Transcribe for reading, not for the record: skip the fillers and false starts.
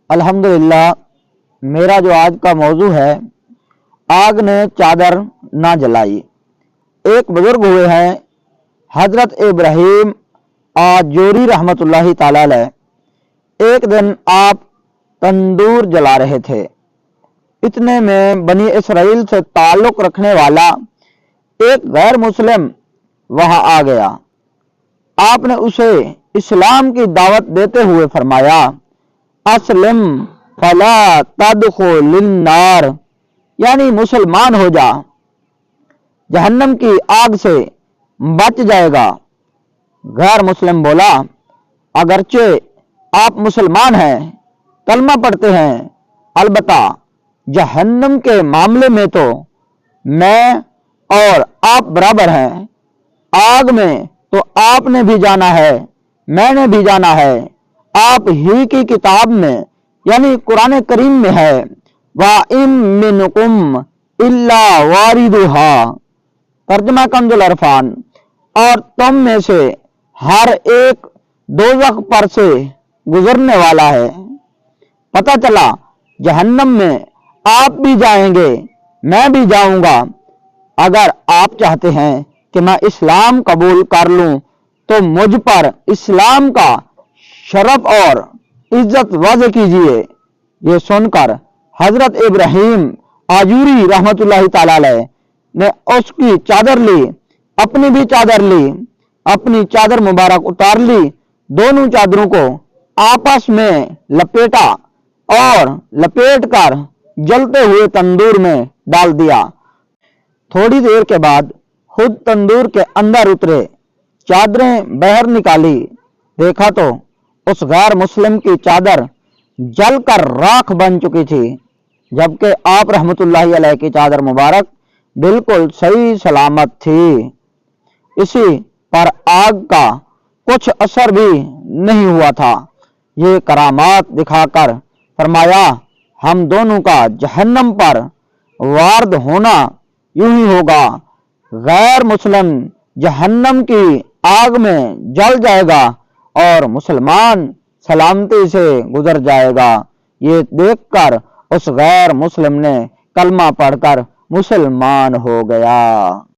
الحمدللہ میرا جو آج کا موضوع ہے، آگ نے چادر نہ جلائی۔ ایک بزرگ ہوئے ہیں حضرت ابراہیم آجوری رحمت اللہ تعالی علیہ۔ ایک دن آپ تندور جلا رہے تھے، اتنے میں بنی اسرائیل سے تعلق رکھنے والا ایک غیر مسلم وہاں آ گیا۔ آپ نے اسے اسلام کی دعوت دیتے ہوئے فرمایا، اسلم فلا تدخل النار، یعنی مسلمان ہو جا، جہنم کی آگ سے بچ جائے گا۔ غیر مسلم بولا، اگرچہ آپ مسلمان ہیں، کلمہ پڑھتے ہیں، البتہ جہنم کے معاملے میں تو میں اور آپ برابر ہیں۔ آگ میں تو آپ نے بھی جانا ہے، میں نے بھی جانا ہے۔ آپ ہی کی کتاب میں یعنی قرآن کریم میں ہے، وَإِن مِّنْكُمْ إِلَّا وَارِدُهَا، ترجمہ کنز العرفان، اور تم میں سے ہر ایک دوزخ پر سے گزرنے والا ہے۔ پتہ چلا جہنم میں آپ بھی جائیں گے، میں بھی جاؤں گا۔ اگر آپ چاہتے ہیں کہ میں اسلام قبول کر لوں تو مجھ پر اسلام کا شرف اور عزت واضح کیجئے۔ یہ سن کر حضرت ابراہیم آجوری رحمت اللہ تعالی علیہ نے اس کی چادر لی، اپنی بھی چادر لی، اپنی چادر مبارک اتار لی، دونوں چادروں کو آپس میں لپیٹا اور لپیٹ کر جلتے ہوئے تندور میں ڈال دیا۔ تھوڑی دیر کے بعد خود تندور کے اندر اترے، چادریں باہر نکالی، دیکھا تو اس غیر مسلم کی چادر جل کر راکھ بن چکی تھی، جبکہ آپ رحمت اللہ علیہ کی چادر مبارک بالکل صحیح سلامت تھی۔ اسی پر آگ کا کچھ اثر بھی نہیں ہوا تھا۔ یہ کرامات دکھا کر فرمایا، ہم دونوں کا جہنم پر وارد ہونا یوں ہی ہوگا۔ غیر مسلم جہنم کی آگ میں جل جائے گا اور مسلمان سلامتی سے گزر جائے گا۔ یہ دیکھ کر اس غیر مسلم نے کلمہ پڑھ کر مسلمان ہو گیا۔